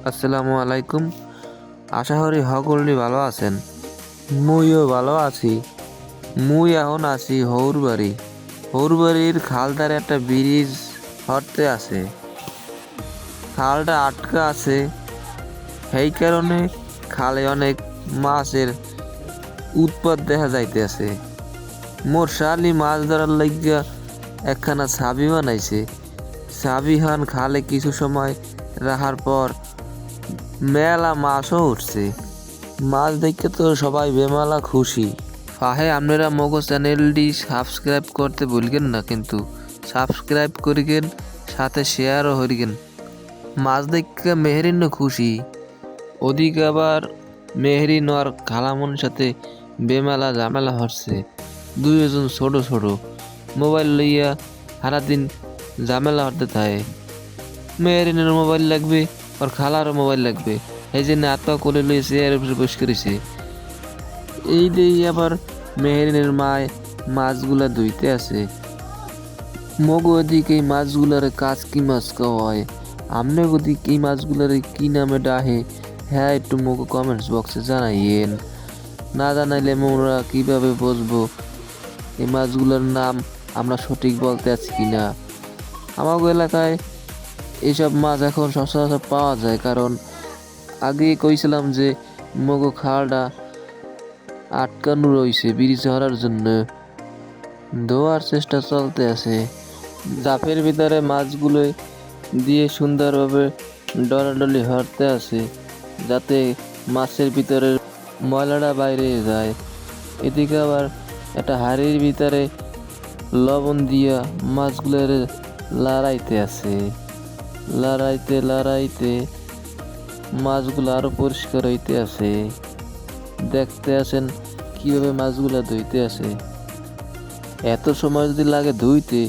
আসসালামু আলাইকুম। আশা করি সকলই ভালো আছেন। মুইও ভালো আছি। মুই এখন আছি হৌরবাড়ি। হৌরবাড়ির খালধারে একটা ব্রিজ হরতে আছে। খালটা আটকা আছে, সেই কারণে খালে অনেক মাছের উৎপাত দেখা যাইতেছে। মোর শালি মাছ ধরার লাগিয়া একখানা ছাবি বানাইছে। ছাবি হান খালে কিছু সময় রাখার পর মেলা মাছও উঠছে। মাছ দেখে তো সবাই বেমালা খুশি। ফাহে আপনারা মগো চ্যানেলটি সাবস্ক্রাইব করতে ভুলবেন না, কিন্তু সাবস্ক্রাইব করিগেন, সাথে শেয়ারও করিগেন। মাছ দেখে মেহরিন খুশি। ওদিকে আবার মেহরিন আর খালামনের সাথে বেমেলা ঝামেলা হচ্ছে। দুইজন ছোট ছোট মোবাইল লইয়া সারাদিন ঝামেলা হতে থাকে। মেহরিনের মোবাইল লাগবে আর খালারও মোবাইল লাগবে, এই জন্য আত্মা কোলে লইয়া চেয়ারের উপরে বসে করেছে। এই দিয়ে আবার মেহরিনের মায় মাছগুলা ধুইতে আছে। মগো ওদিকে এই মাছগুলারে কাচকি মাছ কয়। আমনে ওদিকে এই মাছগুলারে কি নামে ডাহে, হ্যাঁ একটু মগো কমেন্টস বক্সে জানাইয়েন। না জানাইলে মোরা কিভাবে বুঝবো এই মাছগুলোর নাম আমরা সঠিক বলতে আছি কিনা। আমাগো এলাকায় এইসব মাছ এখন সচরাচর পাওয়া যায়, কারণ আগে কইছিলাম যে মগো খালটা আটকানো রয়েছে ব্রিজ হওয়ার জন্য। ধোয়ার চেষ্টা চলতে আছে। জাফের ভিতরে মাছগুলো দিয়ে সুন্দরভাবে ডলাডলি হরতে আছে, যাতে মাছের ভিতরে ময়লাটা বাইরে যায়। এদিকে আবার একটা হাড়ির ভিতরে লবণ দিয়া মাছগুলোর লড়াইতে আছে। লড়াইতে লড়াইতে মাছগুলো আরো পরিষ্কার হইতে আছে। দেখতে আছেন কিভাবে মাছগুলো ধুইতে আছে। এত সময় যদি লাগে ধুইতে,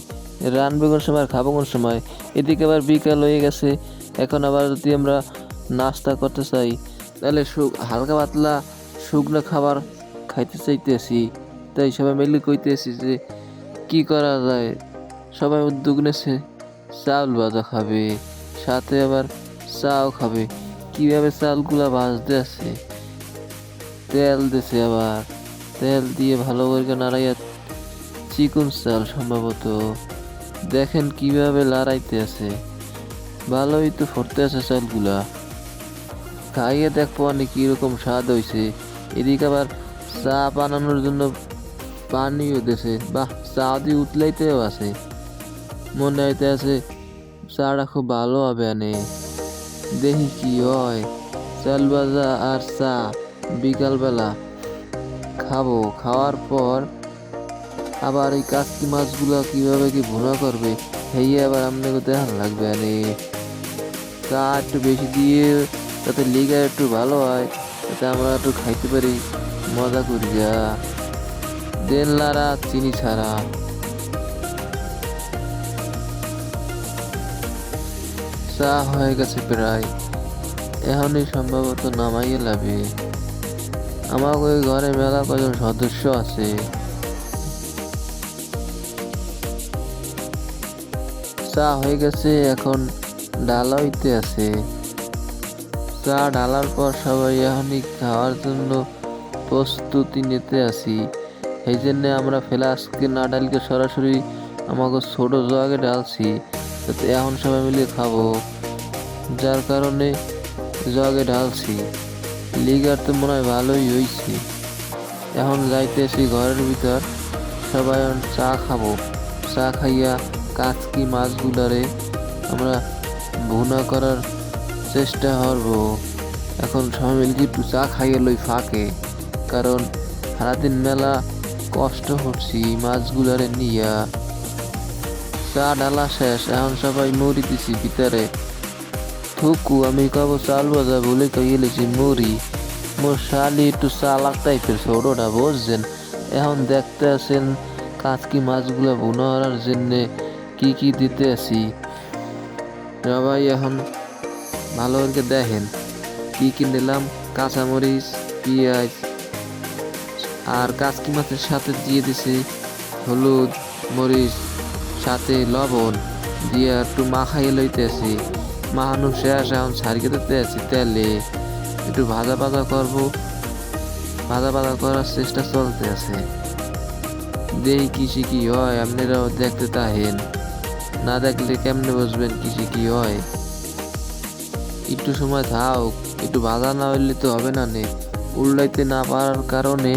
রানবে কোন সময় আর খাবো কোন সময়। এদিকে আবার বিকাল হয়ে গেছে। এখন আবার যদি আমরা নাস্তা করতে চাই, তাহলে হালকা পাতলা শুকনো খাবার খাইতে চাইতেছি। তাই সবাই মিলে কইতেছি যে কি করা যায়। সবাই উদ্যোগ নেছে চাউল ভাজা খাবে, সাথে আবার চাও খাবে। কিভাবে চালগুলা ভাজতে আছে, তেল দিছে, আবার তেল দিয়ে ভালো করে নাড়াইয়া চিকন চাল সম্ভবত। দেখেন কিভাবে লড়াইতে আছে, ভালোই তো ফুটতে আছে চালগুলা। খাইয়ে দেখবো অনেক কিরকম স্বাদ হয়েছে। এদিকে আবার চা বানানোর জন্য পানিও দিয়েছে। বাহ, চা দিয়ে উতলাইতেও আছে। মনে হইতে আছে চাটা খুব ভালো হবে। আনে দেখি কি হয়। চাল ভাজা আর চা বিকালবেলা খাবো। খাওয়ার পর আবার এই কাচকি মাছগুলো কিভাবে কি ভুনা করবে, সেই আবার আপনাকে দেখান লাগবে। আরে চা একটু বেশি দিয়ে, যাতে লিগার একটু ভালো হয়, যাতে আমরা একটু খাইতে পারি, মজা করি। যা দেন লারা চিনি ছাড়া। চা হয়ে গেছে প্রায়, এখনই সম্ভবত নামাইয়ে লাভে। আমার ওই ঘরে মেলা কজন সদস্য আছে। চা হয়ে গেছে, এখন ডালা হইতে আছে। চা ঢালার পর সবাই এখনই খাওয়ার জন্য প্রস্তুতি নিতে আসি। এই জন্যে আমরা ফ্লাস্কে না ডালকে সরাসরি আমাকে ছোট জগে ঢালছি, যাতে এখন সবাই মিলে খাবো। যার কারণে জগে ঢালছি। লিগার তো মনে হয় ভালোই হয়েছে। এখন যাইতেছি ঘরের ভিতর, সবাই চা খাবো। চা খাইয়া কাচকি মাছগুলারে আমরা ভুনা করার চেষ্টা করব। এখন সবাই মিলে একটু চা খাইয়ে লই ফাঁকে, কারণ সারাদিন মেলা কষ্ট করছি মাছগুলারে নিয়া। চা ডালা শেষ, এখন সবাই মুড়ি দিছি ভিতরে। থুকু আমি কব চাল ভাজা বলে কইলেছি মুড়ি। মোর শালি একটু চালাক টাইপের ছোটটা, বুঝছেন। এখন দেখতে আছেন কাচকি মাছগুলা ভুনা করার জন্যে কি কি দিতে আছি। সবাই এখন ভালো করে দেখেন কি কি নিলাম। কাঁচামরিচ, পেঁয়াজ আর কাচকি মাছের সাথে দিয়ে দিছি হলুদ, মরিচ, সাথে লবণ দিয়ে একটু মাখাইয়ে লইতেছি। মাহানু শেষ, এখন সার্কেতে আছি তেলে একটু ভাজা ভাজা করবো। ভাজা ভাজা করার চেষ্টা চলতে আছে, দেখি কিসে কি হয়। আপনারাও দেখতে তাহেন, না দেখলে কেমনে বুঝবেন কিসে কি হয়। একটু সময় থাক, একটু ভাজা না হইলে তো হবে না নে। উল্টাইতে না পারার কারণে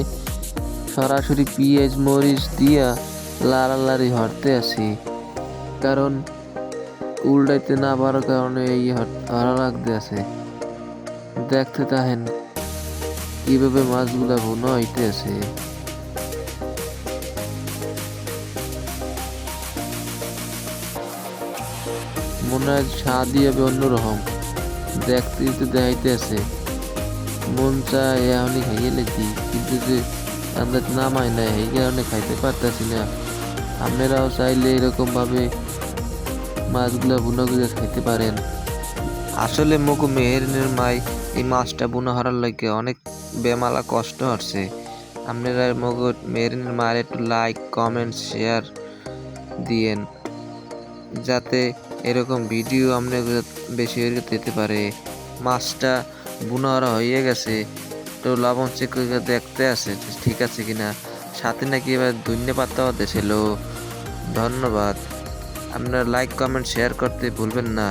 সরাসরি পেঁয়াজ মরিচ দিয়া লাড়ালাড়ি হরতে আছি, কারণ উল্টাইতে না পারার কারণে এই হরা লাগতে আছে। দেখতে তাহেন কিভাবে মাছগুলা ভুনা হইতে আছে। মনে হয় স্বাদই হবে অন্যরকম, দেখতেই তো দেখাইতে আছে। মন চায় এখনই খাইয়ে লেছি, কিন্তু যে আমরা নামাই নাই এই কারণে খাইতে পারতাছি না। আপনারাও চাইলে এরকম ভাবে মাছগুলা বুনা করে খাইতে পারেন। আসলে মগু মেহেরিনের মাই এই মাছটা বুনা হরার লাগে অনেক বেমালা কষ্ট হচ্ছে। আপনারা মগু মেহেরিনের মায়ের একটু লাইক কমেন্ট শেয়ার দিয়েন, যাতে এরকম ভিডিও আপনার বেশি করে দিতে পারে। মাছটা বুনা হরা হয়ে গেছে, তো লবণ চেক করে দেখতে আছে ঠিক আছে কিনা। সাথে নাকি এবার ধন্যে পাতাও দিয়েছিল। ধন্যবাদ। আপনারা লাইক কমেন্ট শেয়ার করতে ভুলবেন না।